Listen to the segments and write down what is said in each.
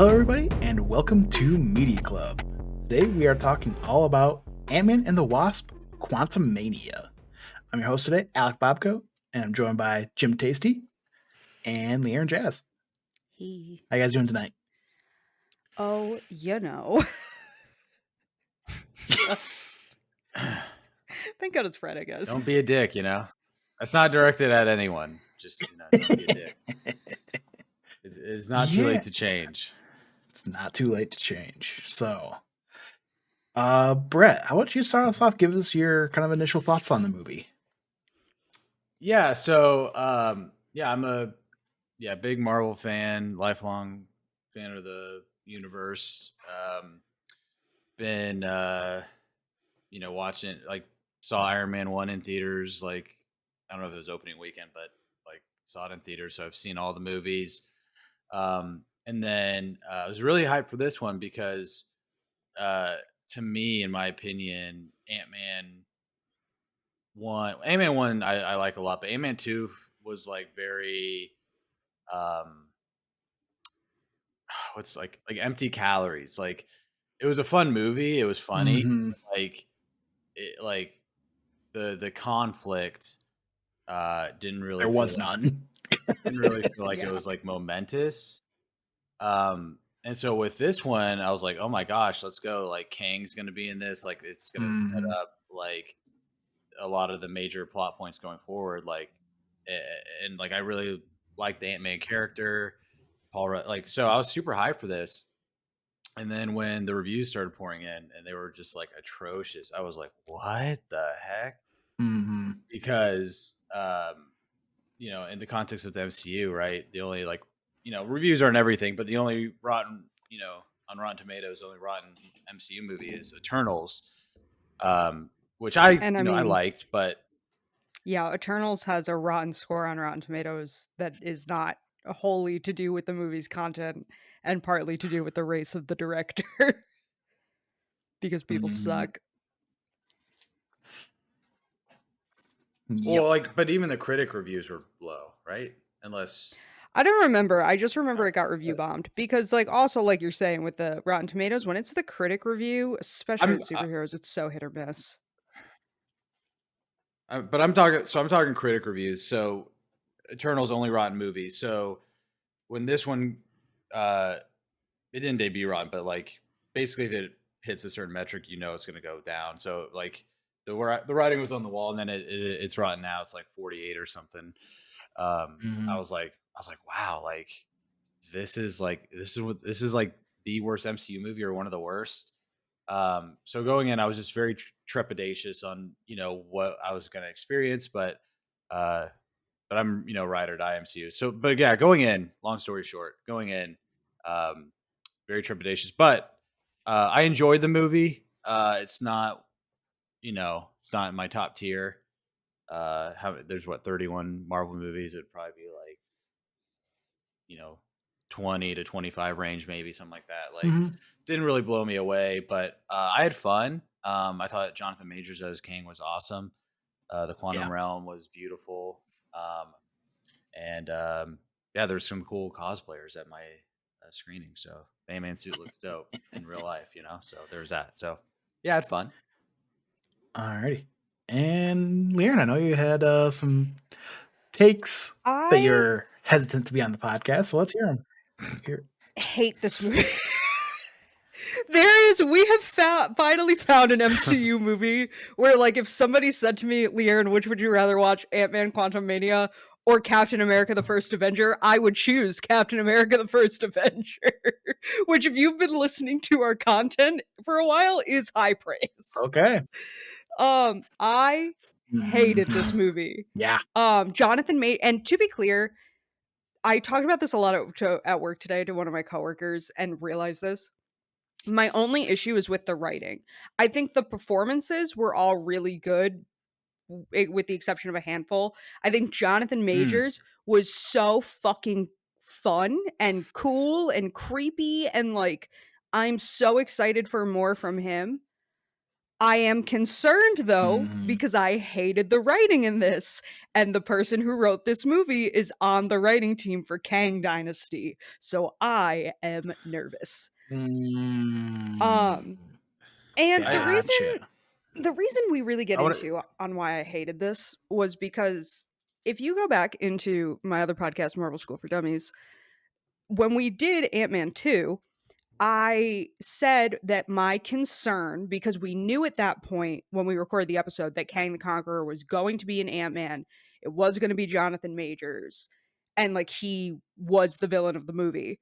Hello, everybody, and welcome to Media Club. Today we are talking all about Antman and the Wasp Quantumania. I'm your host today, Alec Bobko, and I'm joined by Jim Tasty and LeighErin Jazz. Hey. How you guys doing tonight? Oh, you know. Thank God it's Friday, guys. Don't be a dick, That's not directed at anyone. Just, don't be a dick. It's not too late to change. It's not too late to change. So, Bret, how about you start us off? Give us your kind of initial thoughts on the movie. Yeah, so, I'm a big Marvel fan, lifelong fan of the universe. Been, watching, saw Iron Man 1 in theaters, I don't know if it was opening weekend, but, saw it in theaters, so I've seen all the movies. And then I was really hyped for this one because, to me, in my opinion, Antman 1 I like a lot, but Antman 2 was very what's empty calories. It was a fun movie, it was funny. Mm-hmm. The conflict didn't really There was none. didn't really feel like it was momentous. And so with this one, I was like, oh my gosh, let's go. Kang's gonna be in this, it's gonna set up a lot of the major plot points going forward. And I really liked the Ant-Man character, Paul so I was super hyped for this. And then when the reviews started pouring in and they were just atrocious, I was like, what the heck? Mm-hmm. Because in the context of the MCU, right? The only reviews aren't everything, but the only rotten, on Rotten Tomatoes, only rotten MCU movie is Eternals, which I liked, but yeah, Eternals has a rotten score on Rotten Tomatoes that is not wholly to do with the movie's content and partly to do with the race of the director because people suck. Well, but even the critic reviews were low, right? Unless I don't remember. I just remember it got review bombed because, also, like you're saying with the Rotten Tomatoes, when it's the critic review, especially with superheroes, it's so hit or miss. But I'm talking critic reviews. So Eternals only rotten movie. So when this one, it didn't debut rotten, but basically if it hits a certain metric, it's going to go down. So the writing was on the wall, and then it's rotten now. It's 48 or something. I was like, wow, this is the worst MCU movie or one of the worst. So going in, I was just very trepidatious on what I was going to experience, but I'm ride or die MCU. So, but yeah, going in, long story short, very trepidatious, but I enjoyed the movie. It's not it's not in my top tier. There's 31 Marvel movies. It'd probably be 20 to 25 range, maybe something like that. Didn't really blow me away, but I had fun. I thought Jonathan Majors as Kang was awesome. The Quantum Realm was beautiful. There's some cool cosplayers at my screening. So the Ant-Man suit looks dope in real life, so there's that. So yeah, I had fun. Alrighty. And LeighErin, I know you had some takes that you're hesitant to be on the podcast, so let's hear them. Hate this movie. We have finally found an MCU movie where, if somebody said to me, LeighErin, which would you rather watch, Ant-Man Quantumania or Captain America the First Avenger, I would choose Captain America the First Avenger, which, if you've been listening to our content for a while, is high praise. Okay. I hated this movie. Yeah. Jonathan and to be clear, I talked about this a lot at work today to one of my coworkers and realized this. My only issue is with the writing. I think the performances were all really good, with the exception of a handful. I think Jonathan Majors was so fucking fun and cool and creepy, and I'm so excited for more from him. I am concerned, though, because I hated the writing in this. And the person who wrote this movie is on the writing team for Kang Dynasty. So I am nervous. And Gotcha. the reason we really get I wanna- into on why I hated this was because if you go back into my other podcast, Marvel School for Dummies, when we did Ant-Man 2, I said that my concern, because we knew at that point when we recorded the episode that Kang the Conqueror was going to be an Ant-Man, it was going to be Jonathan Majors, and like he was the villain of the movie.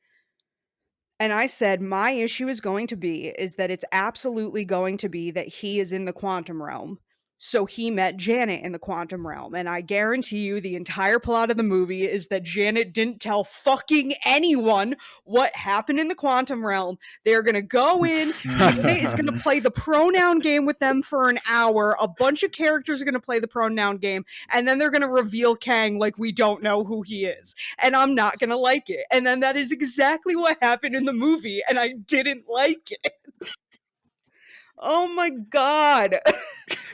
And I said, my issue is that it's absolutely going to be that he is in the quantum realm. So he met Janet in the quantum realm. And I guarantee you the entire plot of the movie is that Janet didn't tell fucking anyone what happened in the quantum realm. They're going to go in. Janet is going to play the pronoun game with them for an hour. A bunch of characters are going to play the pronoun game. And then they're going to reveal Kang like we don't know who he is. And I'm not going to like it. And then that is exactly what happened in the movie. And I didn't like it. Oh my God.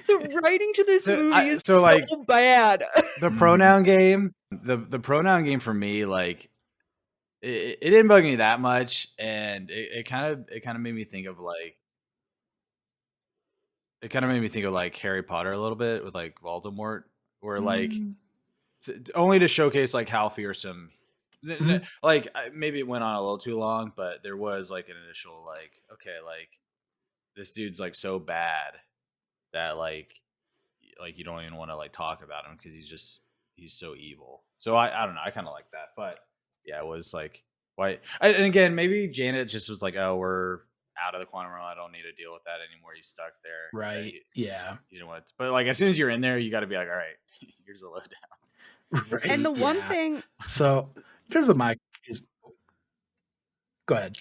The writing to this movie is so bad. The pronoun game, the pronoun game for me, like it didn't bug me that much, and it kind of made me think of like Harry Potter a little bit with like Voldemort, where like only to showcase like how fearsome. Like maybe it went on a little too long, but there was like an initial like, okay, like this dude's like so bad that like you don't even want to like talk about him because he's so evil. So I don't know, I kind of like that, but yeah, it was like why. And again, maybe Janet just was like, oh, we're out of the quantum realm, I don't need to deal with that anymore. He's stuck there, right? Yeah, you know what? But like as soon as you're in there, you got to be like, all right, here's a lowdown. Right. And the one thing, so in terms of my, go ahead.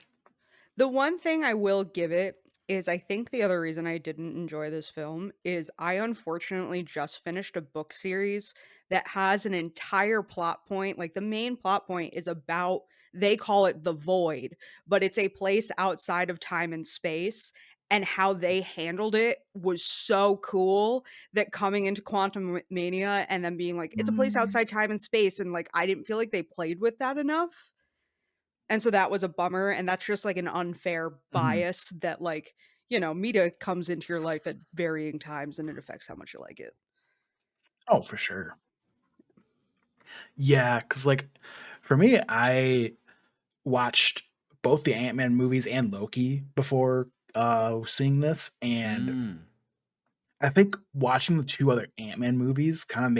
The one thing I will give it is I think the other reason I didn't enjoy this film is I unfortunately just finished a book series that has an entire plot point. Like the main plot point is about, they call it the void, but it's a place outside of time and space. And how they handled it was so cool that coming into Quantum Mania and then being like, it's a place outside time and space. And like, I didn't feel like they played with that enough. And so that was a bummer, and that's just, like, an unfair bias that, like, you know, media comes into your life at varying times, and it affects how much you like it. Oh, for sure. Yeah, because, like, for me, I watched both the Ant-Man movies and Loki before seeing this, and I think watching the two other Ant-Man movies kind of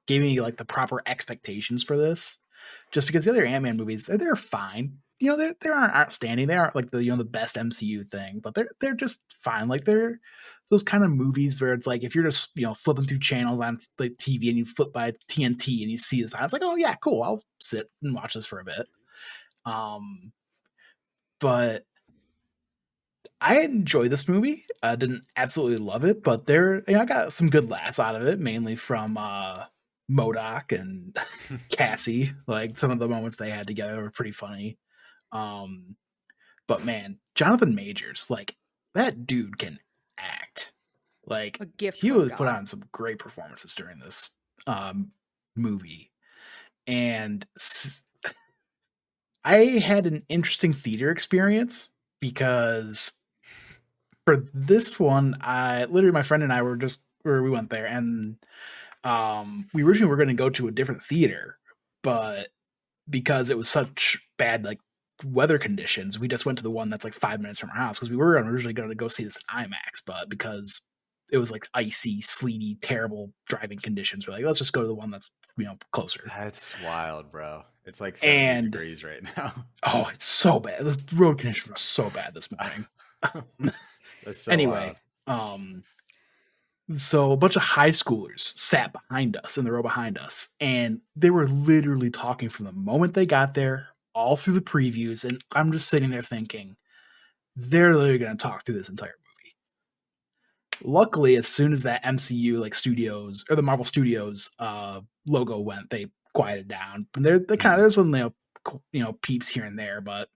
gave me, like, the proper expectations for this. Just because the other Ant-Man movies, they're fine. You know, they aren't outstanding. They aren't like the best MCU thing, but they're just fine. Like they're those kind of movies where it's like if you're just flipping through channels on like TV and you flip by TNT and you see this, it's like, oh yeah, cool. I'll sit and watch this for a bit. But I enjoy this movie. I didn't absolutely love it, but I got some good laughs out of it, mainly from MODOK and Cassie. Like some of the moments they had together were pretty funny. But man, Jonathan Majors, like that dude can act. Like A gift he from was put God. on some great performances during this movie. And I had an interesting theater experience because for this one, my friend and I we went there, and we originally were going to go to a different theater, but because it was such bad like weather conditions, we just went to the one that's like 5 minutes from our house because we were originally going to go see this in IMAX, but because it was like icy, sleety, terrible driving conditions, we're like, let's just go to the one that's closer. That's wild, bro. It's like 70 degrees right now. Oh, it's so bad. The road conditions were so bad this morning. That's so anyway, wild. So a bunch of high schoolers sat behind us in the row behind us, and they were literally talking from the moment they got there all through the previews. And I'm just sitting there thinking, they're literally going to talk through this entire movie. Luckily, as soon as that MCU like studios or the Marvel Studios logo went, they quieted down. And they kind of there's some peeps here and there, but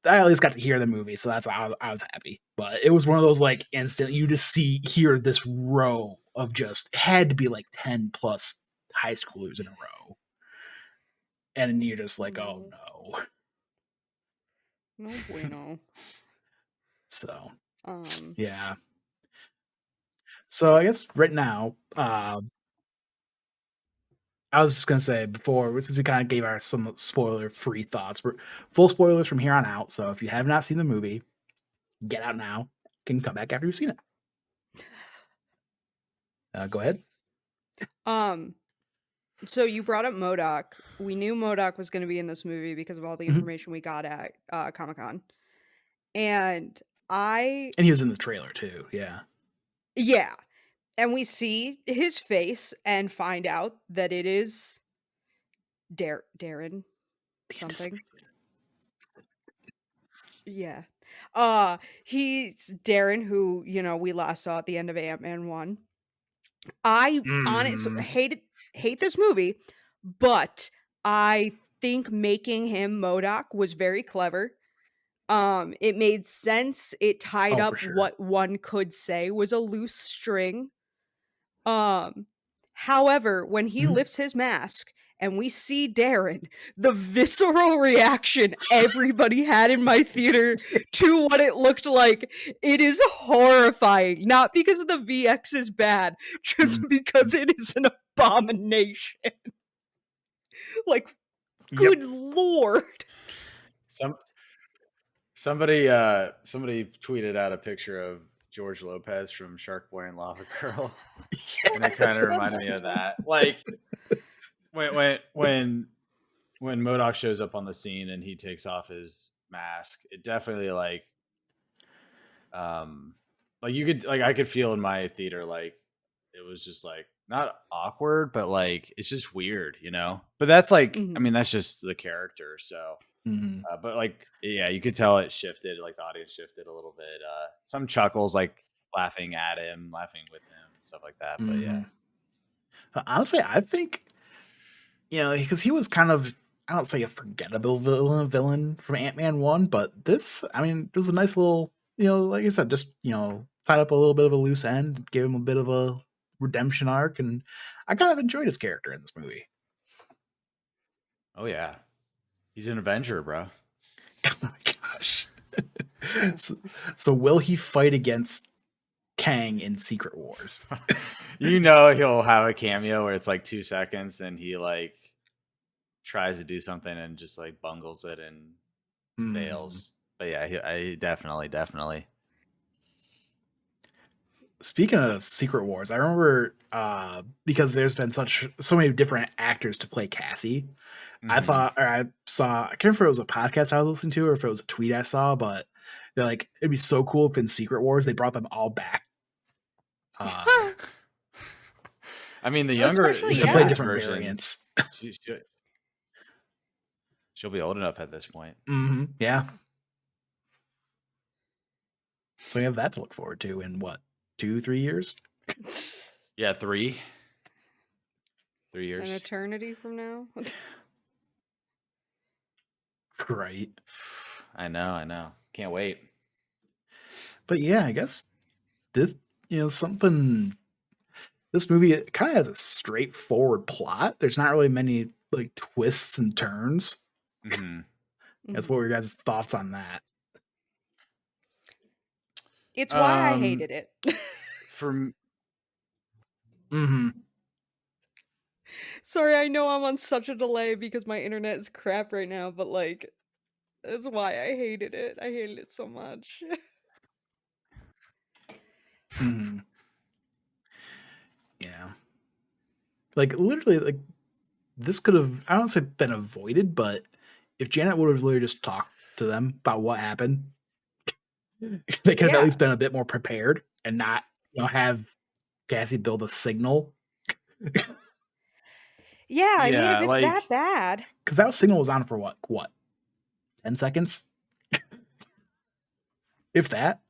I at least got to hear the movie, so that's I was happy. But it was one of those like instant you just hear this row of just had to be like 10 plus high schoolers in a row, and you're just like, oh no. No bueno. So Um, yeah. So I guess right now, I was just gonna say before, since we kind of gave our some spoiler-free thoughts, we're full spoilers from here on out. So if you have not seen the movie, get out now. Can come back after you've seen it. Go ahead. So you brought up MODOK. We knew MODOK was going to be in this movie because of all the Mhm. information we got at Comic-Con. And he was in the trailer too. Yeah. Yeah. And we see his face and find out that it is Darren something. Yeah. He's Darren, who, we last saw at the end of Ant-Man 1. I honestly hate this movie, but I think making him MODOK was very clever. It made sense. It tied up sure. what one could say was a loose string. However, when he lifts his mask and we see Darren, the visceral reaction everybody had in my theater to what it looked like, it is horrifying. Not because the VX is bad, just because it is an abomination. Like, good lord. Somebody tweeted out a picture of George Lopez from Shark Boy and Lava Girl, and it kind of reminded me of that. Like when MODOK shows up on the scene and he takes off his mask, it definitely like you could I could feel in my theater like it was just like not awkward, but like it's just weird, But that's like I mean that's just the character, so. But like, yeah, you could tell it shifted. Like the audience shifted a little bit. Some chuckles, like laughing at him, laughing with him, stuff like that. But yeah, honestly, I think because he was kind of I don't say a forgettable villain from Ant-Man 1, but this, I mean, it was a nice little like I said, just tied up a little bit of a loose end, gave him a bit of a redemption arc, and I kind of enjoyed his character in this movie. Oh yeah. He's an Avenger, bro. Oh my gosh. so will he fight against Kang in Secret Wars? He'll have a cameo where it's like 2 seconds and he like tries to do something and just like bungles it and fails. But yeah, I definitely. Speaking of Secret Wars, I remember because there's been so many different actors to play Cassie. I thought, or I saw, I can't remember if it was a podcast I was listening to or if it was a tweet I saw, but they're like, it'd be so cool if in Secret Wars they brought them all back. I mean, the younger to play different version, variants. She'll be old enough at this point. Yeah. So we have that to look forward to in what, 2-3 years? Yeah, 3 years. An eternity from now. Right. I know. Can't wait. But yeah, I guess this, something. This movie, it kind of has a straightforward plot. There's not really many like twists and turns. That's what were your guys' thoughts on that? It's why I hated it. Sorry, I know I'm on such a delay because my internet is crap right now, but like, that's why I hated it. I hated it so much. Yeah. Like literally, like this could have, I don't say been avoided, but if Janet would have literally just talked to them about what happened, they could have at least been a bit more prepared and not, have Cassie build a signal. Yeah, I mean, if it's that bad. Because that signal was on for what? 10 seconds? If that.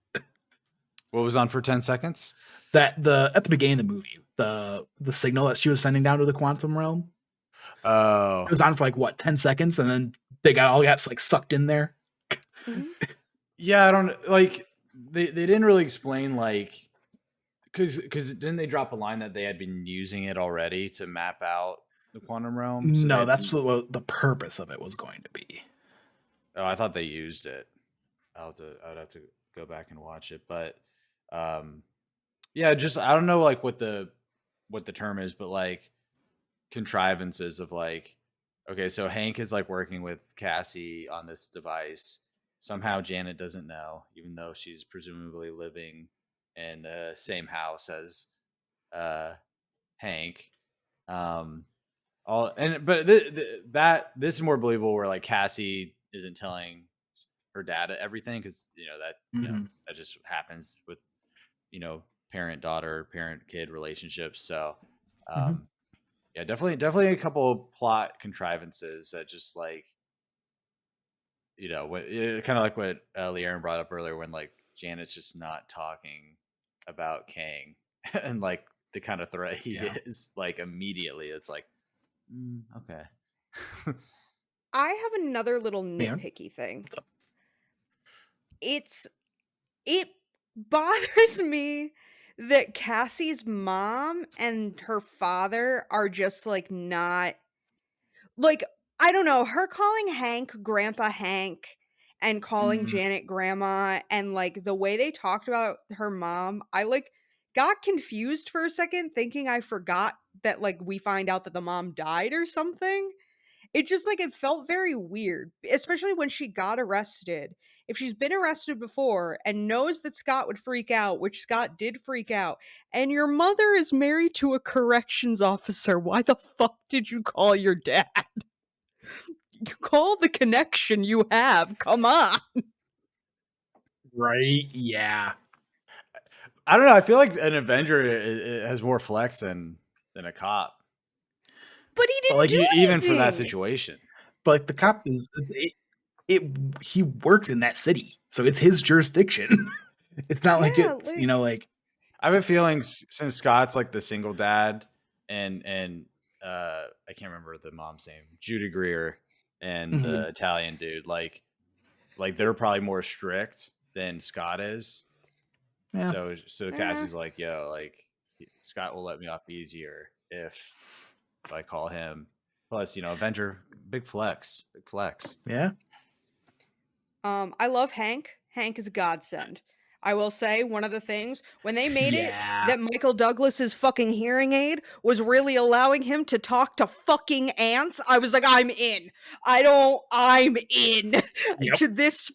What was on for 10 seconds? At the beginning of the movie, the signal that she was sending down to the quantum realm. Oh. It was on for like what, 10 seconds, and then they all got like sucked in there. Mhm. Yeah, I don't like they didn't really explain like because didn't they drop a line that they had been using it already to map out the quantum realm? So they No, had that's been. what the purpose of it was going to be. Oh, I thought they used it. I'd have to go back and watch it, but um, yeah, just I don't know like what the term is, but like contrivances of like, okay, so Hank is like working with Cassie on this device. Somehow Janet doesn't know, even though she's presumably living in the same house as uh, Hank. Um, all and but that this is more believable where like Cassie isn't telling her dad everything because Mm-hmm. that just happens with parent daughter parent kid relationships. So Mm-hmm. um, yeah, definitely a couple of plot contrivances that just like kind of like what LeighErin brought up earlier when like Janet's just not talking about Kang and like the kind of threat he Yeah. is like immediately. It's like okay. I have another little Yeah. nitpicky thing. What's up? It's it bothers me that Cassie's mom and her father are just like not like I don't know, her calling Hank Grandpa Hank and calling Mm-hmm. Janet grandma and like the way they talked about her mom, I like got confused for a second thinking I forgot that like we find out that the mom died or something. It just like it felt very weird, especially when she got arrested. If she's been arrested before and knows that Scott would freak out, which Scott did freak out, and your mother is married to a corrections officer, why the fuck did you call your dad? You call the connection you have. Come on. Right? Yeah. I don't know. I feel like an Avenger has more flex than a cop, But he But didn't like, do even for that anything. situation. but like the cop is he works in that city, so it's his jurisdiction. It's not like Yeah, it's like like I have a feeling since Scott's like the single dad, and I can't remember the mom's name, Judy Greer, and mhm. the Italian dude, like they're probably more strict than Scott is. Yeah. So eh. Cassie's like, yo, like Scott will let me off easier if I call him. Plus, Avenger, big flex, big flex. Yeah. I love Hank. Hank is a godsend. I will say one of the things when they made it Yeah. that Michael Douglas's fucking hearing aid was really allowing him to talk to fucking ants. I was like, I'm in. I'm in Yep. to this.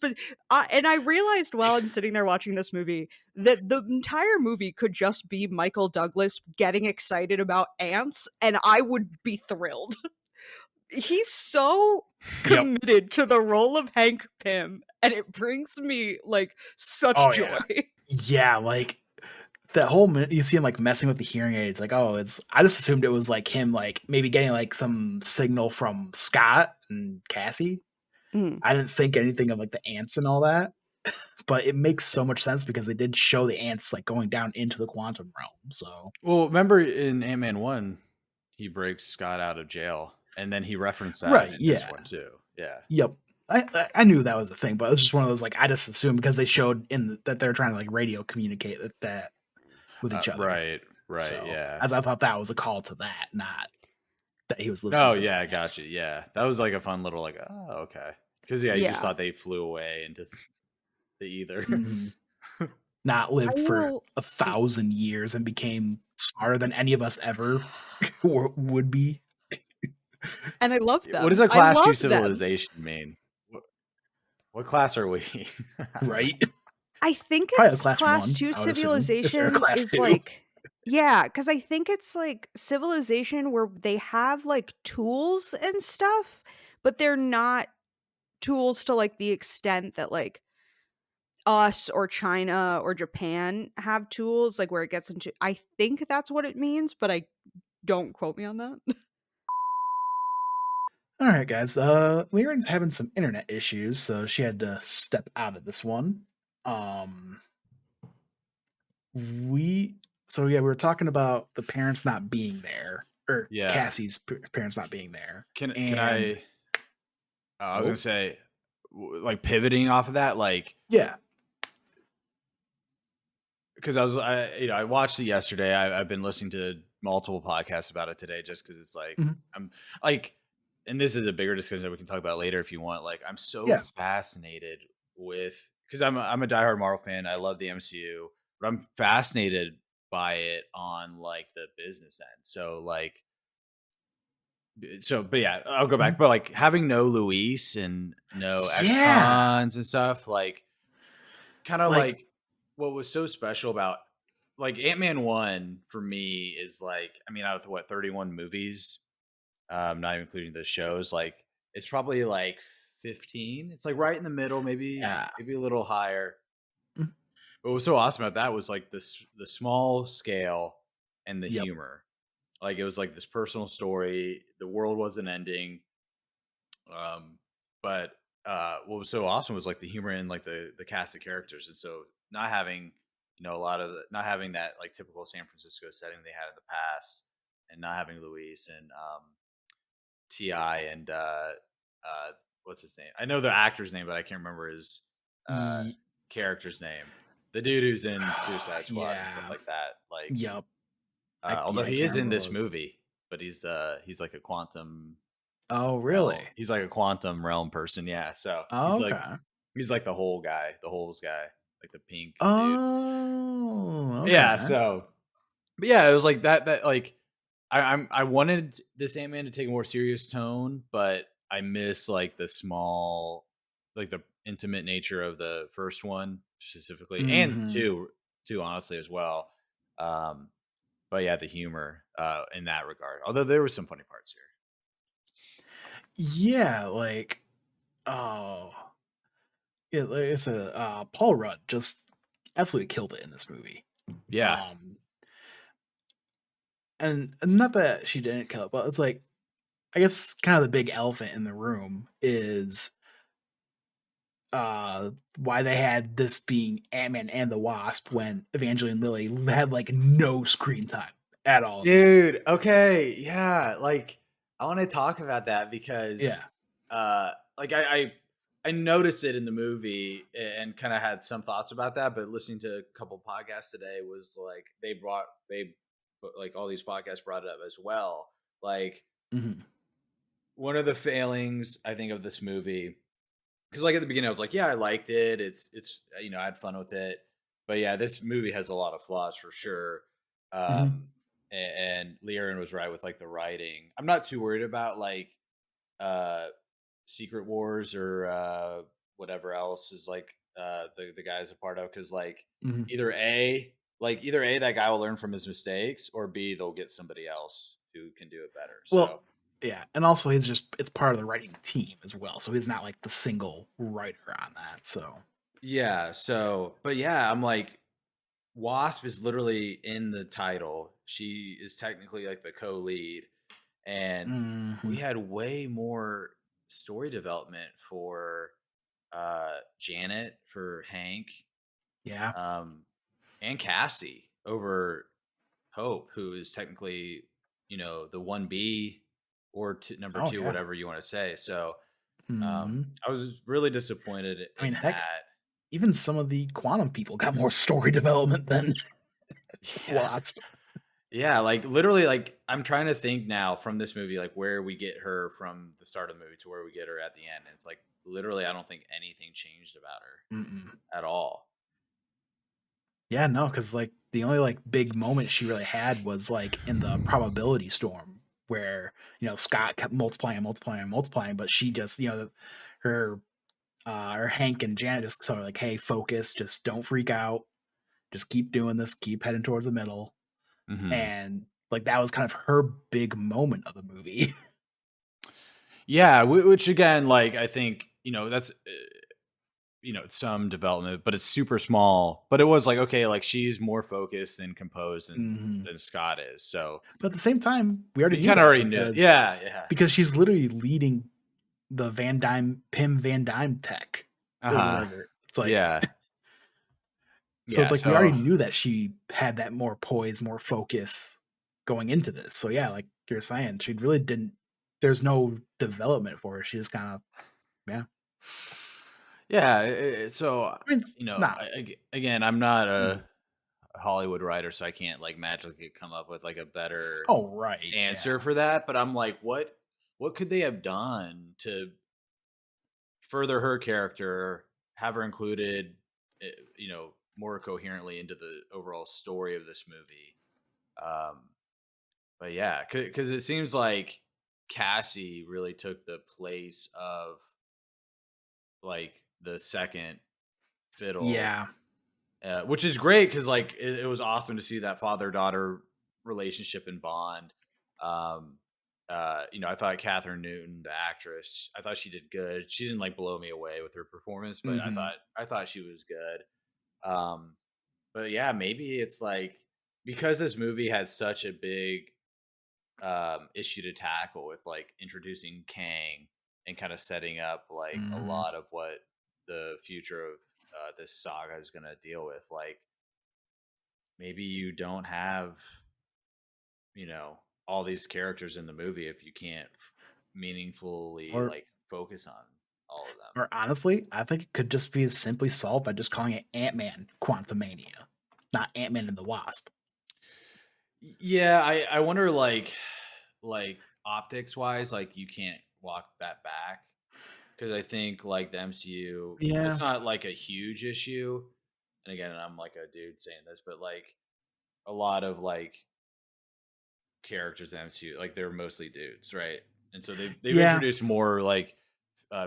And I realized while I'm sitting there watching this movie that the entire movie could just be Michael Douglas getting excited about ants, and I would be thrilled. He's so Yep. committed to the role of Hank Pym, and it brings me like such Oh joy. yeah. Yeah, like that whole minute you see him like messing with the hearing aids, like, oh, it's I just assumed it was like him like maybe getting like some signal from Scott and Cassie. Mm. I didn't think anything of like the ants and all that. But it makes so much sense because they did show the ants like going down into the quantum realm. So Well, remember in Ant-Man 1, he breaks Scott out of jail, and then he referenced that right, in this yeah. one too. Yeah. Yep. I knew that was the thing, but it was just one of those like I just assumed because they showed that they're trying to like radio communicate that with each other. Right, So yeah. as I thought that was a call to that, not that he was listening Oh, for the yeah, I got ants. you. Yeah, that was like a fun little like, oh, okay. Because yeah, you just Yeah. thought they flew away into the ether. Mhm. Not I lived for will 1,000 years and became smarter than any of us ever would be. and I love What does them. a I class two love them. civilization mean? What class are we? Right? I think Probably a it's class class 1, 2 I would assume, if they're a civilization class is 2. like yeah, cuz I think it's like civilization where they have like tools and stuff, but they're not tools to like the extent that like us or China or Japan have tools, like where it gets into I think that's what it means, but I don't quote me on that. Alright, guys, LeighErin's having some internet issues, so she had to step out of this one. Um, we we were talking about the parents not being there, or Yeah. Cassie's parents not being there, Can and I? I was gonna oh, say like pivoting off of that, like Yeah. because I watched it yesterday. I've been listening to multiple podcasts about it today, just because it's like Mhm. I'm like, and this is a bigger discussion that we can talk about later if you want. Like, I'm so Yeah. fascinated with because I'm a diehard Marvel fan. I love the MCU, but I'm fascinated by it on like the business end. But yeah, I'll go back. Mhm. But like having no Luis and no Yeah. ex-cons and stuff, like kind of Like, like what was so special about like Ant-Man 1 for me is like, I mean, out of what 31 movies, not even including the shows, like it's probably like 15. It's like right in the middle, yeah. maybe a little higher. Mhm. But what was so awesome about that was like the small scale and the Yep. humor. Like it was like this personal story. The world wasn't ending. Um, but what was so awesome was like the humor in like the cast of characters, and so not having not having that like typical San Francisco setting they had in the past, and not having Luis and Ti and what's his name? I know the actor's name, but I can't remember his uh, Ye- character's name. The dude who's in Suicide Squad and stuff yeah. like that. Like, Yep. although Yeah, I he can't is in remember this what. movie, but he's like a quantum Oh, realm. really? He's like a quantum realm person, yeah. So Oh, okay. he's like the whole guy, the holes guy, like the pink dude. Oh, Yeah. okay. So, but yeah, it was like that like I wanted this Ant Man to take a more serious tone, but I miss like the small, like the intimate nature of the first one specifically, and Hmm. two honestly as well. Um, but yeah, the humor in that regard. Although there were some funny parts here. Yeah, like, oh, yeah, like I said, Paul Rudd just absolutely killed it in this movie. Yeah. Um, and not that she didn't kill it, but it's like, I guess kind of the big elephant in the room is why they had this being Ant-Man and the Wasp when Evangeline Lilly had like no screen time at all in this movie. Dude, okay, yeah, like, I wanna talk about that because, Yeah. like, I noticed it in the movie and kinda had some thoughts about that, but listening to a couple podcasts today was like, like, all these podcasts brought it up as well. Like, Hmm. one of the failings, I think, of this movie, because like, at the beginning, I was like, "Yeah, I liked it. I had fun with it." But yeah, this movie has a lot of flaws for sure. Hmm. Um, and LeighErin was right with like the writing. I'm not too worried about like uh Secret Wars or whatever else is like the guy's a part of, because like Hmm. either A, that guy will learn from his mistakes, or B, they'll get somebody else who can do it better. So Well, yeah, and also it's part of the writing team as well, so he's not like the single writer on that. So, yeah, but yeah, I'm like, Wasp is literally in the title. She is technically like the co-lead, and we hmm, had way more story development for Janet, for Hank, yeah, um, and Cassie over Hope, who is technically, the 1B or number oh two, yeah, whatever you want to say. So hmm. I was really disappointed I mean, in heck, that. even some of the quantum people got more story development than Yeah. Wasp. Yeah, like literally, like I'm trying to think now from this movie, like where we get her from the start of the movie to where we get her at the end. And it's like literally, I don't think anything changed about Mm-mm. her at all. Yeah, no, because like the only like big moment she really had was like in the probability storm where Scott kept multiplying and multiplying and multiplying, but she just her or Hank and Janet just sort of like, hey, focus, just don't freak out, just keep doing this, keep heading towards the middle. Hmm. And like that was kind of her big moment of the movie. Yeah, which again, like I think that's it's some development, but it's super small. But it was like, okay, like she's more focused and composed Hmm. than Scott is. So But at the same time, we already you knew kind of that already knew. Yeah, yeah. because she's literally leading the Pim Van Dyne tech Uh or huh. whatever. It's like Yeah, so it's yeah. like we already So knew that she had that more poise, more focus going into this. So yeah, like you're saying, she really didn't. There's no development for her. She just kind of yeah. Yeah. So I mean, it's not. again, I'm not Mhm. a Hollywood writer, so I can't like magically come up with like a better Oh, right. answer Yeah. for that. But I'm like, what could they have done to further her character, have her included, more coherently into the overall story of this movie? Um, but yeah, because it seems like Cassie really took the place of like the second fiddle, Yeah. which is great because like it was awesome to see that father daughter relationship and bond. Um, I thought Catherine Newton, the actress, I thought she did good. She didn't like blow me away with her performance, but I Hmm. thought I thought she was good. Um, but yeah, maybe it's like because this movie has such a big issue to tackle with like introducing Kang and kind of setting up like a Hmm. lot of what the future of this saga is going to deal with. Like maybe you don't have all these characters in the movie if you can't meaningfully Or like focus on all of them. or honestly, I think it could just be simply solved by just calling it Ant-Man Quantumania, not Ant-Man and the Wasp. Yeah, I wonder like optics wise, like you can't walk that back because I think like the MCU, it's Yeah. not like a huge issue. And again, I'm like a dude saying this, but like a lot of like characters in MCU, like they're mostly dudes, right? And so they've Yeah. introduced more like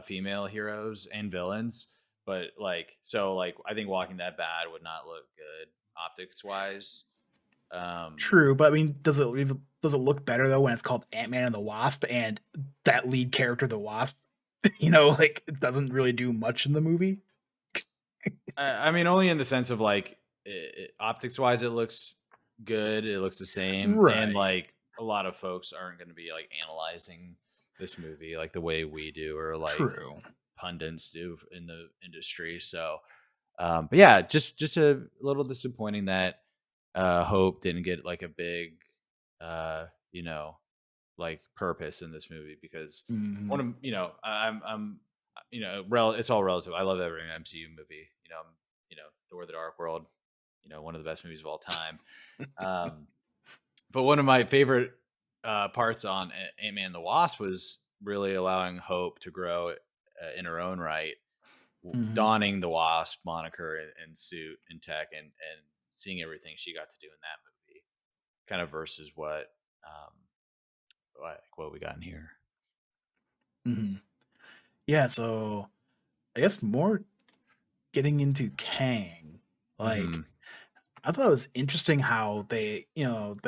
female heroes and villains, but like so like I think Walking That Bad would not look good optics wise. Um, True, but I mean, does it look better though when it's called Ant-Man and the Wasp and that lead character, the Wasp, like it doesn't really do much in the movie? I mean, only in the sense of like optics wise, it looks good. It looks the same, and Right. like a lot of folks aren't going to be like analyzing this movie like the way we do, or like True. pundits do in the industry. So, but yeah, just a little disappointing that Hope didn't get like a big, uh, you know, like purpose in this movie because one Mhm. of I'm it's all relative. I love every MCU movie. Thor: The Dark World, one of the best movies of all time. Um, but one of my favorite parts on Ant Man and the Wasp was really allowing Hope to grow in her own right, Mhm. donning the Wasp moniker and suit and tech, and seeing everything she got to do in that movie, kind of versus um, what we got in here. Mhm. Yeah, so I guess more getting into Kang, like Hmm. I thought it was interesting how they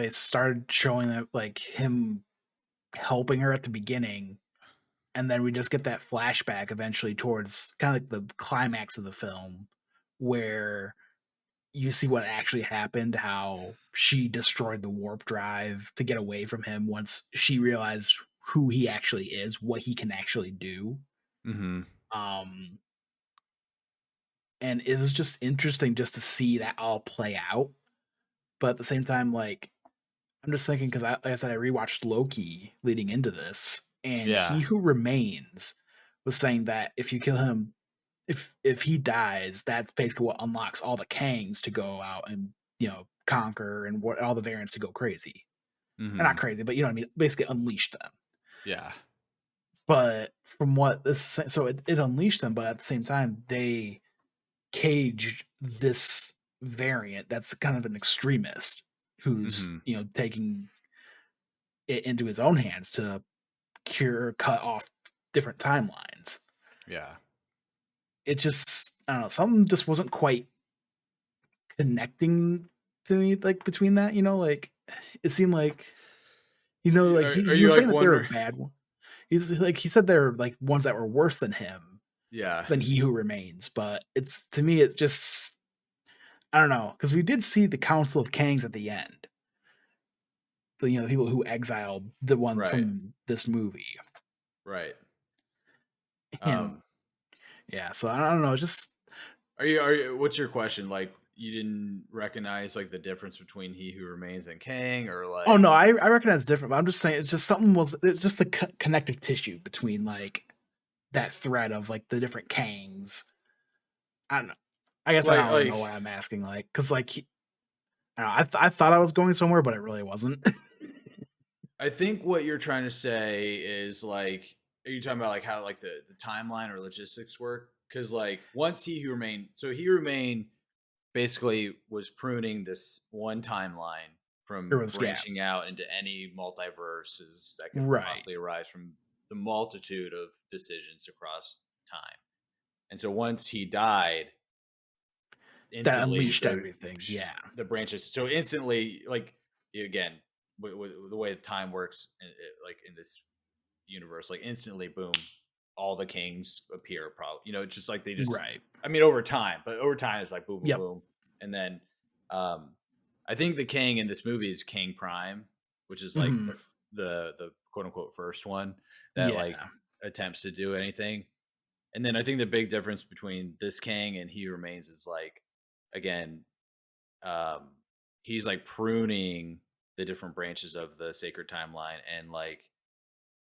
started showing that like him helping her at the beginning, and then we just get that flashback eventually towards kind of like the climax of the film where you see what actually happened, how she destroyed the warp drive to get away from him once she realized who he actually is, what he can actually do. Hmm. Um and it was just interesting just to see that all play out. But at the same time, like I'm just thinking because like I said, I rewatched Loki leading into this, and Yeah. He Who Remains was saying that if you kill him, if he dies, that's basically what unlocks all the Kangs to go out and conquer and what all the variants to go crazy. Or not Hmm. crazy, but you know what I mean. Basically, unleash them. Yeah. But from what this, so it unleashed them, but at the same time, they caged this variant that's kind of an extremist who's Hmm. taking it into his own hands to cut off different timelines. Yeah. It just I don't know, something just wasn't quite connecting to me like between that, like it seemed like like Are he you was like saying that they were wondering? bad one. He's like he said they're like ones that were worse than him, Yeah. than He Who Remains, but it's to me it's just I don't know because we did see the Council of Kangs at the end, the people who exiled the one Right. from this movie, Right. and Um. yeah, so I don't know, just Are you? What's your question? Like, you didn't recognize like the difference between He Who Remains and Kang, or oh no, like? I recognize it's different, but I'm just saying it's just something was it's just the connective tissue between like that thread of like the different Kangs. I don't know. I guess I Like don't really know like why I'm asking, like, because like I don't know, I thought I was going somewhere, but it really wasn't. I think what you're trying to say is like, are you talking about like how like the timeline or logistics work? Because like once he remained basically was pruning this one timeline There from was branching out into any multiverses that could right. possibly arise from the multitude of decisions across time. And so once he died, That instantly unleashed everything. Yeah. the branches. So instantly, like again, with the way time works, like in this universe, like instantly, boom, all the kings appear. Probably, it's just like they just. Right. I mean, over time, but over time, it's like boom, boom, Yep. boom, and then, um, I think the Kang in this movie is King Prime, which is like Mhm. the quote unquote first one that like Yeah. attempts to do anything. And then I think the big difference between this Kang and He Remains is like, again, um, he's like pruning the different branches of the sacred timeline, and like,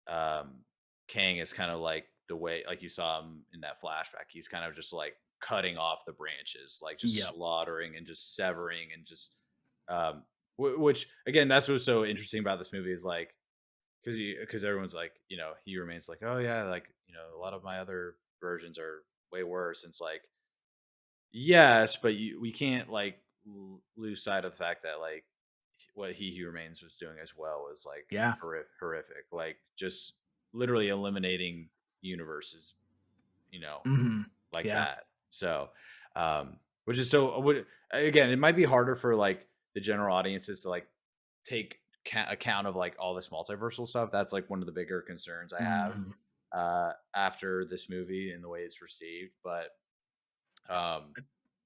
um, Kang is kind of like the way, like you saw him in that flashback. He's kind of just like cutting off the branches, like just Yep. slaughtering and just severing and just, um, which again, that's what's so interesting about this movie is like, because everyone's like, He Remains like, oh yeah, like a lot of my other versions are way worse. And it's like, yes, but we can't like lose sight of the fact that like what He Remains was doing as well was like Yeah. horrific, like just literally eliminating universes, you know, Mhm. like Yeah. that. So, which is so again, it might be harder for like the general audiences to like take account of like all this multiversal stuff. That's like one of the bigger concerns I have Mhm. after this movie and the way it's received. But um,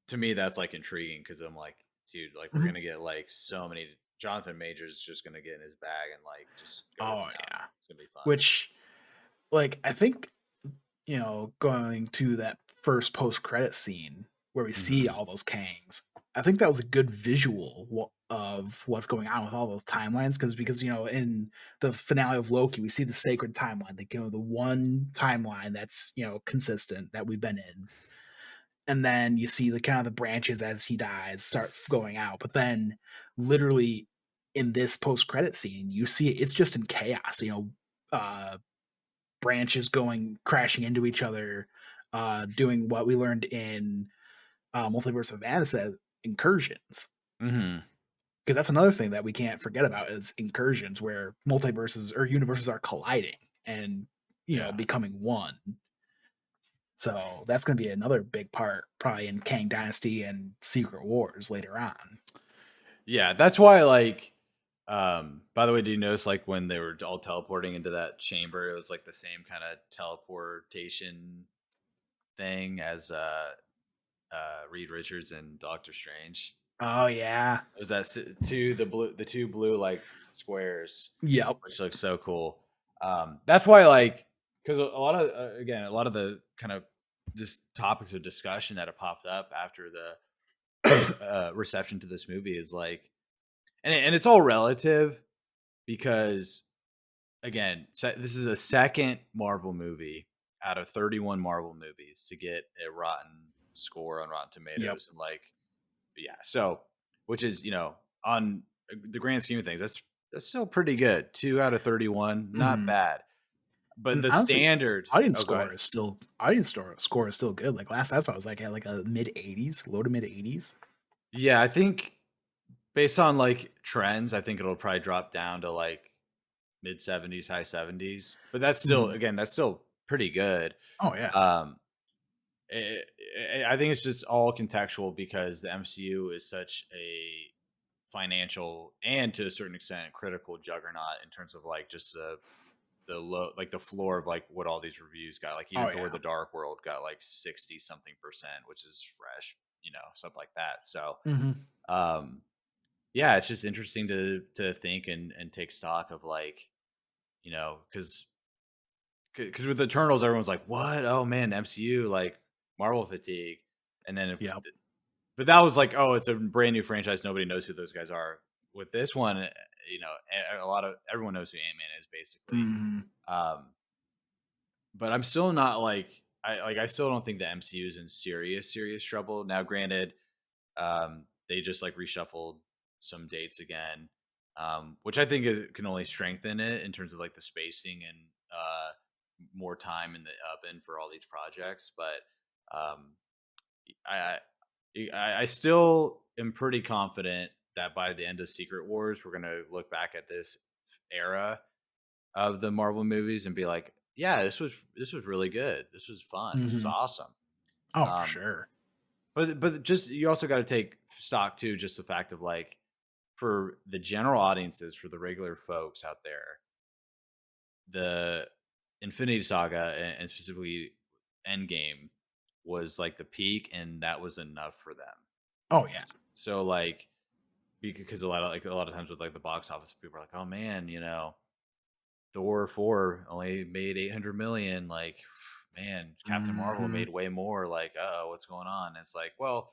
to me, that's like intriguing because I'm like, dude, like we're Mhm. gonna get like so many. Jonathan Majors is just gonna get in his bag and like just go to Oh town. yeah. It's gonna be fun. Which, like, I think going to that first post credit scene where we see Hmm. all those Kangs, I think that was a good visual of what's going on with all those timelines. Because in the finale of Loki, we see the sacred timeline, like the one timeline that's consistent that we've been in, and then you see the kind of the branches as he dies start going out. But then, literally, in this post credit scene, you see it's just in chaos. Uh, branches going crashing into each other, doing what we learned in Multiverse of Madness as incursions. Hmm. Because that's another thing that we can't forget about is incursions, where multiverses or universes are colliding and Yeah. becoming one. So that's going to be another big part, probably in Kang Dynasty and Secret Wars later on. Yeah, that's why like by the way, do you notice like when they were all teleporting into that chamber, it was like the same kind of teleportation thing as Reed Richards and Doctor Strange. Oh yeah, It was that the two blue like squares, yep, which looks so cool. That's why like because a lot of again a lot of the kind of just topics of discussion that have popped up after the reception to this movie is like, and it's all relative because again, this is a second Marvel movie out of 31 Marvel movies to get a rotten score on Rotten yep, Tomatoes, and like, yeah, so which is on the grand scheme of things, that's still pretty good. 2 out of 31, not mhm. bad. But And the honestly, standard, audience oh, go score ahead. is still score is still good. Like last I saw, I was like at like a mid 80s, low to mid 80s. Yeah, I think based on like trends, I think it'll probably drop down to like mid 70s, high 70s. But that's still, Mhm. again, that's still pretty good. Oh yeah. Um, I think it's just all contextual because the MCU is such a financial and to a certain extent critical juggernaut in terms of like just the low, like the floor of like what all these reviews got. Like even Oh Thor: yeah. The Dark World got like 60 something percent, which is fresh, stuff like that. So Mhm. um yeah, it's just interesting to think and take stock of like, because with Eternals, everyone's like, "What? Oh man, MCU like Marvel fatigue," and then Yep. but that was like, "Oh, it's a brand new franchise. Nobody knows who those guys are." With this one, a lot of everyone knows who Ant Man is basically. Mhm. Um, but I'm still not like I still don't think the MCU is in serious trouble. Now, granted, they just like reshuffled some dates again, which I think can only strengthen it in terms of like the spacing and more time in the oven for all these projects. But um, I, I still am pretty confident that by the end of Secret Wars, we're gonna look back at this era of the Marvel movies and be like, yeah, this was really good. This was fun. This was Hmm. awesome. Oh, for Um, sure. but just you also got to take stock too, just the fact of like for the general audiences, for the regular folks out there, the Infinity Saga and specifically Endgame was like the peak, and that was enough for them. Oh yeah. So like because a lot of times with like the box office, people are like, oh man, Thor 4 only made 800 million. Like, man, Captain Marvel Hmm. made way more. Like, oh, what's going on? And it's like, well,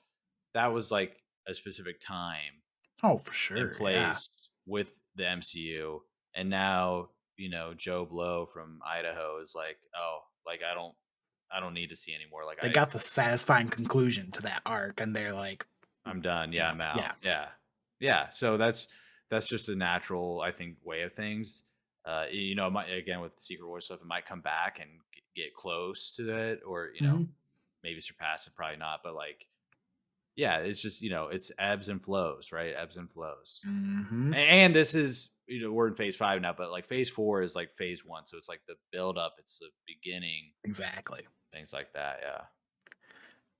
that was like a specific time Oh, for and sure. Yeah. place with the MCU. And now, Joe Blow from Idaho is like, oh, like I don't need to see anymore. Like They got the satisfying conclusion to that arc, and they're like, I'm done. Yeah, yeah, I'm yeah. out. Yeah. Yeah. So that's just a natural, I think, way of things. It might, again, with Secret Wars stuff, it might come back and get close to it, or Hmm. maybe surpass it. Probably not, but like, yeah, it's just it's ebbs and flows, right? Ebbs and flows. Hmm. And this is we're in phase 5 now, but like phase 4 is like phase 1, so it's like the build up, it's the beginning, Exactly. things like that. Yeah.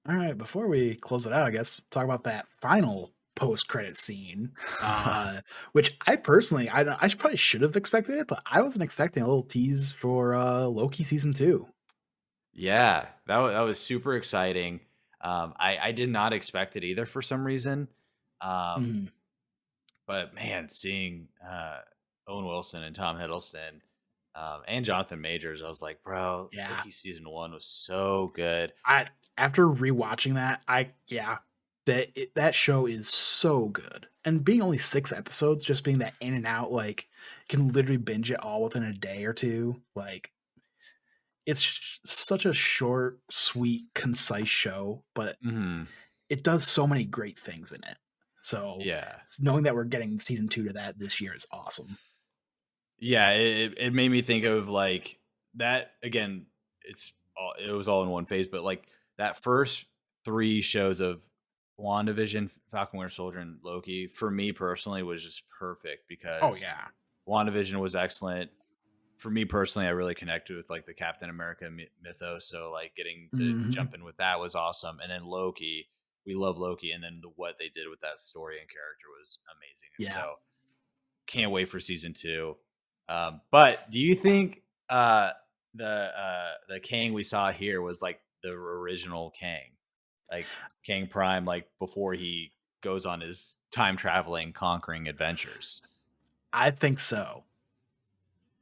All right, before we close it out, I guess talk about that final post-credit scene, which I personally, I probably should have expected it, but I wasn't expecting a little tease for Loki season 2. Yeah, that was super exciting. I did not expect it either for some reason. Um, Mhm. but man, seeing Owen Wilson and Tom Hiddleston and Jonathan Majors, I was like, bro, Yeah, Loki season 1 was so good. I after rewatching that, that show is so good, and being only 6 episodes, just being that in and out, like you can literally binge it all within a day or two. Like it's such a short, sweet, concise show, but Hmm. it does so many great things in it. So Yeah, knowing that we're getting season 2 to that this year is awesome. yeah. It made me think of like that again. It was all in one phase, but like that first 3 shows of WandaVision, Falcon Winter Soldier, and Loki for me personally was just perfect Oh because yeah. WandaVision was excellent. For me personally, I really connected with like the Captain America mythos, so like getting to Hmm. jump in with that was awesome. And then Loki, we love Loki, and then what they did with that story and character was amazing. And Yeah. so can't wait for season 2. But do you think the Kang we saw here was like the original Kang, like Kang Prime, like before he goes on his time traveling conquering adventures? I think so.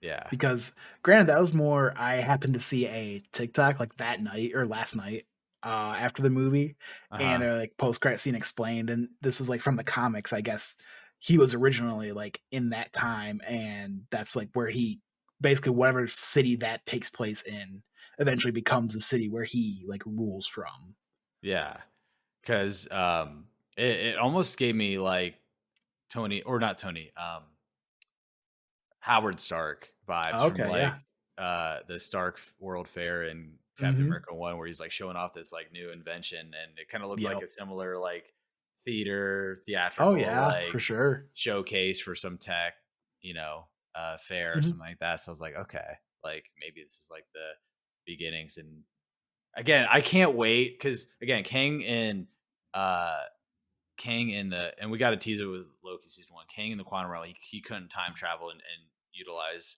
Yeah. Because granted, that was more I happened to see a TikTok like that night or last night after the movie, Uh and huh. they're like post credit scene explained, and this was like from the comics. I guess he was originally like in that time, and that's like where he basically whatever city that takes place in eventually becomes the city where he like rules from. Yeah. Because it almost gave me like Tony, or not Tony, Howard Stark vibes from Okay, yeah. like the Stark World Fair and Captain Hmm. America 1, where he's like showing off this like new invention, and it kind of looked like Yep. a similar like Oh theatrical yeah, for like sure. showcase for some tech, fair or Hmm. something like that. So I was like, okay, like maybe this is like the beginnings. And again, I can't wait because again, uh Kang in the and we got a teaser with Loki season 1. Kang in the quantum realm, he couldn't time travel and utilize,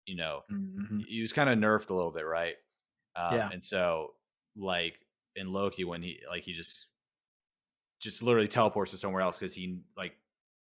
you know, Hmm. he was kind of nerfed a little bit, right? Yeah. And so like in Loki, when he just literally teleports to somewhere else because he like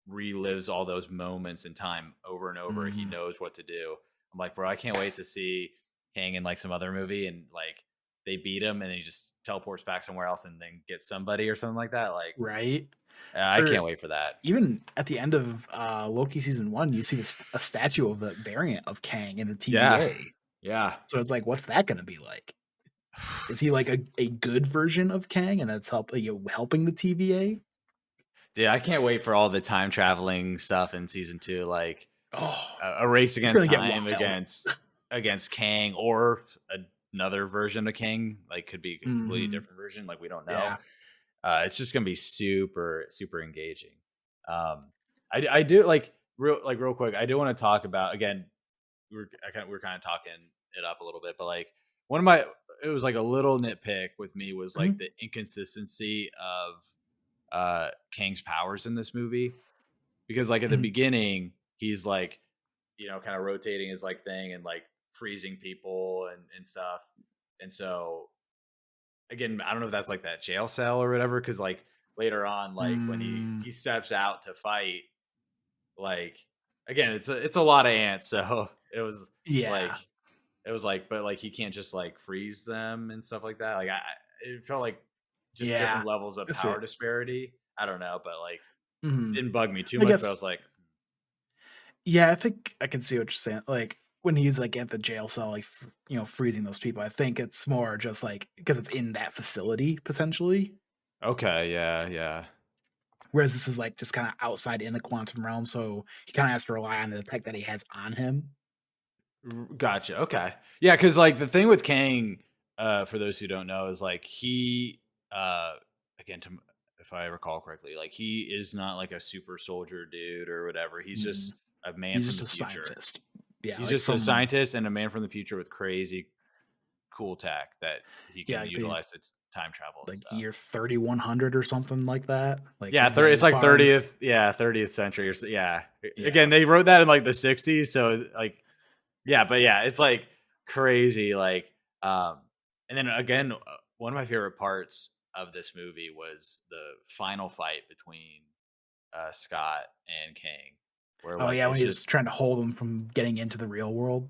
relives all those moments in time over and over. He Hmm. knows what to do. I'm like, bro, I can't wait to see Kang in like some other movie and like they beat him and then he just teleports back somewhere else and then gets somebody or something like that. Like, Right. I Or can't wait for that. even at the end of Loki season 1, you see a statue of a variant of Kang in the Yeah. TVA. Yeah. So it's like, what's that going to be like? Is he like a good version of Kang, and that's helping the TVA? Dude, I can't wait for all the time traveling stuff in season 2. Like Oh, a race it's against gonna get time wild. against Kang or another version of Kang. Like could be a completely Hmm. different version. Like we don't know. Yeah. It's just gonna be super engaging. I do real quick. I do want to talk about again. We're kind of talking it up a little bit, but like one of my it was like a little nitpick with me was like Mhm. the inconsistency of Kang's powers in this movie because like at the Mhm. beginning he's like kind of rotating his like thing and like freezing people and stuff, and so again, I don't know if that's like that jail cell or whatever, because like later on, like when Mm, he steps out to fight, like again, it's a lot of ants, so yeah. like it was like, but like he can't just like freeze them and stuff like that. Like it felt like just Yeah. different levels of I see power it. disparity. I don't know, but like Mhm. didn't bug me too I much. But I guess was like, yeah, I think I can see what you're saying. Like when he's like at the jail cell, like freezing those people. I think it's more just like because it's in that facility potentially. okay, yeah, yeah. Whereas this is like just kind of outside in the quantum realm, so he kind of has to rely on the tech that he has on him. Gotcha. Okay. Yeah, because like the thing with Kang, for those who don't know, is like he, uh, again, if I recall correctly, like he is not like a super soldier dude or whatever. He's Mm. just a man He's from just the a future. scientist. Yeah, He's like just a from scientist and a man from the future with crazy cool tech that he yeah, can like the utilize to time travel and like stuff. year 3100 or something like that. Like Yeah, it's very like far. 30th, yeah, 30th century yeah. Again, Yeah. they wrote that in like the 60s, so like yeah, but yeah, it's like crazy. Like, um, and then again, one of my favorite parts of this movie was the final fight between Scott and Kang, where Oh like yeah, when it's he's just trying to hold him from getting into the real world.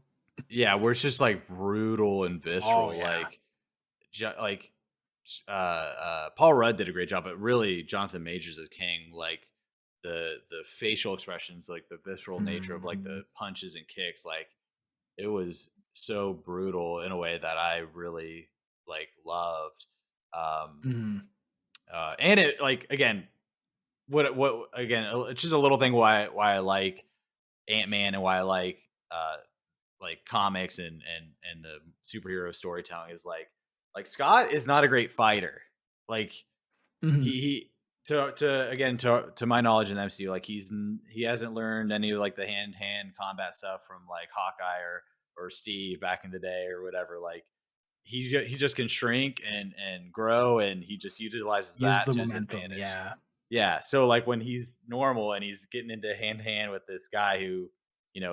yeah, where it's just like brutal and Oh visceral. yeah. Like, like Paul Rudd did a great job, but really Jonathan Majors as King, like the facial expressions, like the visceral nature of like Mhm. the punches and kicks, like it was so brutal in a way that I really like loved. Um, Mhm. and it like again, what again? It's just a little thing why I like Ant-Man and why I like comics and the superhero storytelling is like Scott is not a great fighter. Like Mhm. he to again to my knowledge in the MCU, like he hasn't learned any of like the hand combat stuff from like Hawkeye or Steve back in the day or whatever. Like he just can shrink and grow, and he just utilizes Use that the to his momentum, advantage. yeah. Yeah, so like when he's normal and he's getting into hand to hand with this guy who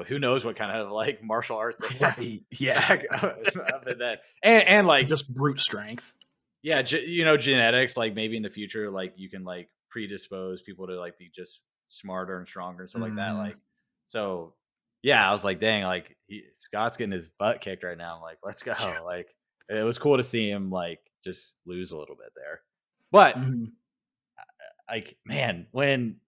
who knows what kind of like martial arts they have Right. Yeah. back up in that, and like Just brute strength. yeah, genetics, like maybe in the future, like you can like predispose people to like be just smarter and stronger and stuff like that. Mhm. Like, so yeah, I was like, dang, like Scott's getting his butt kicked right now. I'm like, let's Yeah. go. Like, it was cool to see him like just lose a little bit there. But Mhm. like, man, when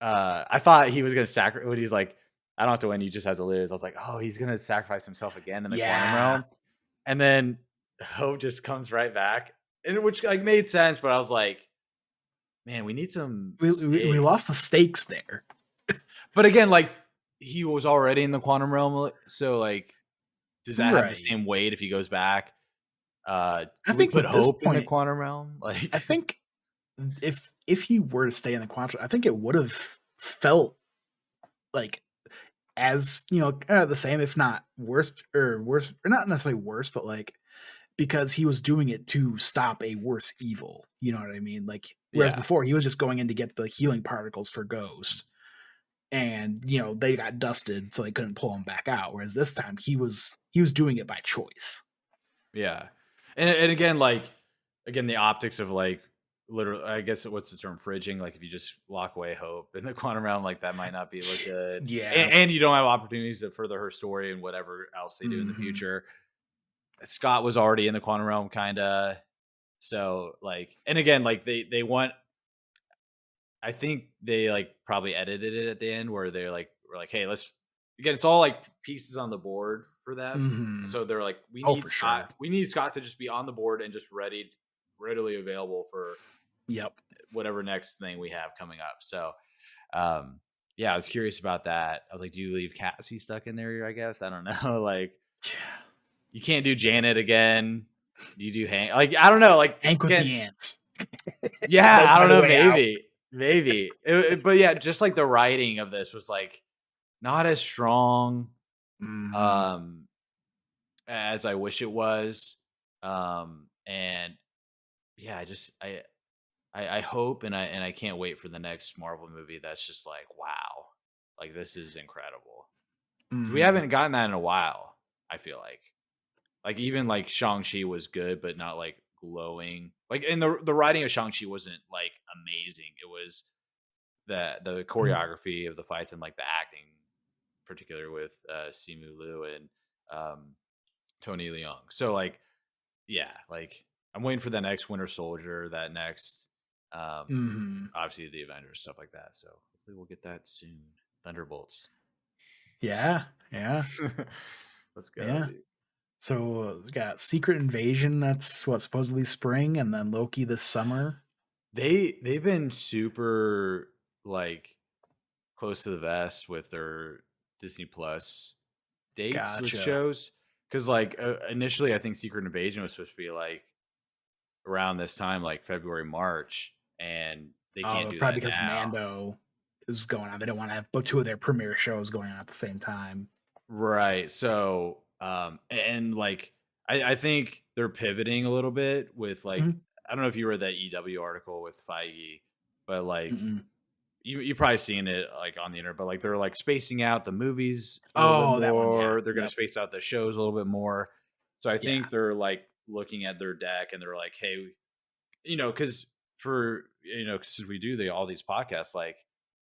I thought he was gonna sacrifice when he's like, I don't have to win, you just have to lose. I was like, oh, he's gonna sacrifice himself again in the quantum Yeah. realm. And then Hope just comes right back, and which like made sense, but I was like, man, we need some We stakes. lost the stakes there. But again, like he was already in the quantum realm, so like, does that have the Right. same weight if he goes back? I Do we think put with this Hope in the point, quantum realm? I Like, think if he were to stay in the quantum, I think it would have felt like as kinda the same, if not worse, or not necessarily worse, but like because he was doing it to stop a worse evil. You know what I mean? Like whereas yeah, before he was just going in to get the healing particles for Ghost, and they got dusted, so they couldn't pull him back out. Whereas this time he was doing it by choice. yeah, and again, like again, the optics of like literally, I guess what's the term, fridging? Like if you just lock away Hope in the quantum realm, like that might not be look good, Yeah. and you don't have opportunities to further her story and whatever else they do in the Hmm. future. Scott was already in the quantum realm, kind of. So like, and again, like they want. I think they like probably edited it at the end where they're like, we're like, hey, let's again, it's all like pieces on the board for them. Mm-hmm. So they're like, we Oh, need for Scott. sure. We need Scott to just be on the board and just readily available for Yep. whatever next thing we have coming up. So, yeah, I was curious about that. I was like, do you leave Cassie stuck in there? I guess I don't know. Like, Yeah. you can't do Janet again. Do you do Hank? Like, I don't know. Like, Hank with again, the ants. yeah, They'll I don't find a know. way out. Maybe. But yeah, just like the writing of this was like not as strong Mm-hmm. as I wish it was. And yeah, I hope and I can't wait for the next Marvel movie that's just like, wow, like this is incredible. 'Cause we Mm-hmm. haven't gotten that in a while, I feel like even like Shang-Chi was good, but not like glowing. Like, and the writing of Shang-Chi wasn't like amazing. It was the choreography of the fights and like the acting, particularly with Simu Liu and Tony Leung. So like, yeah, like I'm waiting for the next Winter Soldier, that next Mm-hmm. obviously the Avengers, stuff like that. So hopefully we'll get that soon. Thunderbolts. Yeah. Yeah. Let's go, Yeah. dude. So we got Secret Invasion. That's what supposedly spring, and then Loki this summer. They've been super like close to the vest with their Disney Plus dates with Gotcha. shows. Because like initially, I think Secret Invasion was supposed to be like around this time, like February, March, and they can't do Probably that because now. Mando is going on. They don't want to have both two of their premiere shows going on at the same time. Right. So, and like, I think they're pivoting a little bit with like, Mhm. I don't know if you read that EW article with Feige, but like, Mm-mm. you probably seen it like on the internet, but like they're like spacing out the movies a little bit Oh, that one. Yeah. more. They're going to Yep. space out the shows a little bit more. So I Yeah. think they're like looking at their deck and they're like, hey, because for since we do all these podcasts, like,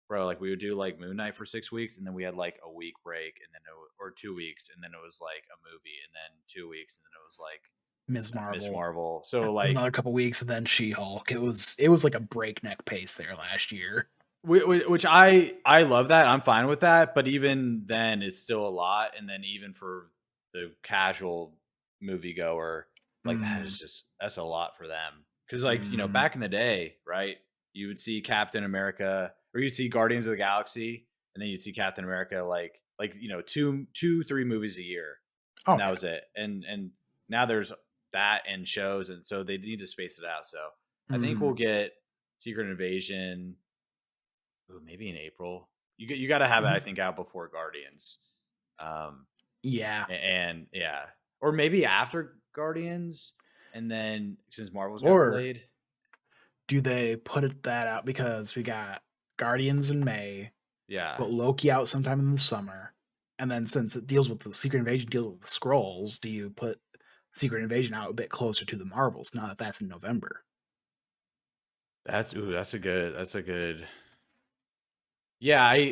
bro, like we would do like Moon Knight for 6 weeks, and then we had like a week break, and then or 2 weeks, and then it was like a movie, and then 2 weeks, and then it was like Ms. Miss Marvel. Marvel. It So was like, another couple weeks, and then She-Hulk. It was like a breakneck pace there last year. which I love that. I'm fine with that, but even then, it's still a lot. And then even for the casual moviegoer, like that Mm, is that's a lot for them. Because like mm. back in the day, right? You would see Captain America, or you'd see Guardians of the Galaxy, and then you'd see Captain America like two 3 movies a year, Oh and that yeah. was it. And now there's that and shows, and so they need to space it out. So I think we'll Mm, get Secret Invasion. Ooh, maybe in April. You got to have it, I mhm. think, out before Guardians. Um, Yeah. and yeah, or maybe after Guardians, and then since Marvel's got Or delayed, do they that out because we got Guardians in May, yeah, put Loki out sometime in the summer, and then since it deals with the Secret Invasion, deals with the scrolls, do you put Secret Invasion out a bit closer to the Marvels now that that's in November? that's a good. Yeah,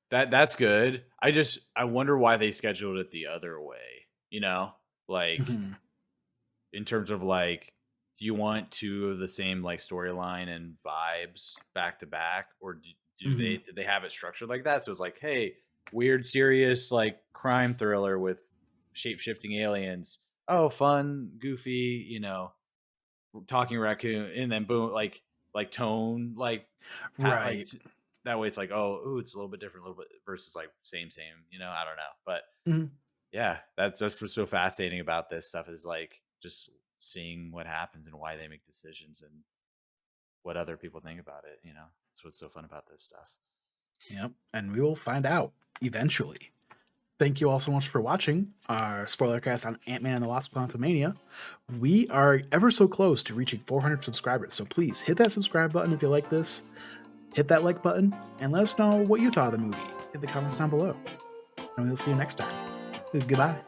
that's good. I wonder why they scheduled it the other way. Like Mhm. in terms of like, do you want two of the same like storyline and vibes back to back, or Mhm. did they have it structured like that? So it's like, hey, weird, serious like crime thriller with shape shifting aliens. Oh, fun, goofy, talking raccoon, and then boom, like tone, like pat, like Right. that way. It's like, oh, ooh, it's a little bit different, a little bit versus like same. I don't know, but Mhm. yeah, that's what's so fascinating about this stuff is like just seeing what happens and why they make decisions and what other people think about it. That's what's so fun about this stuff. Yep. And we will find out eventually. Thank you all so much for watching our spoiler cast on Ant-Man and the Wasp Quantumania. We are ever so close to reaching 400 subscribers, so please hit that subscribe button if you like this, hit that like button, and let us know what you thought of the movie in the comments down below. And we'll see you next time. Goodbye.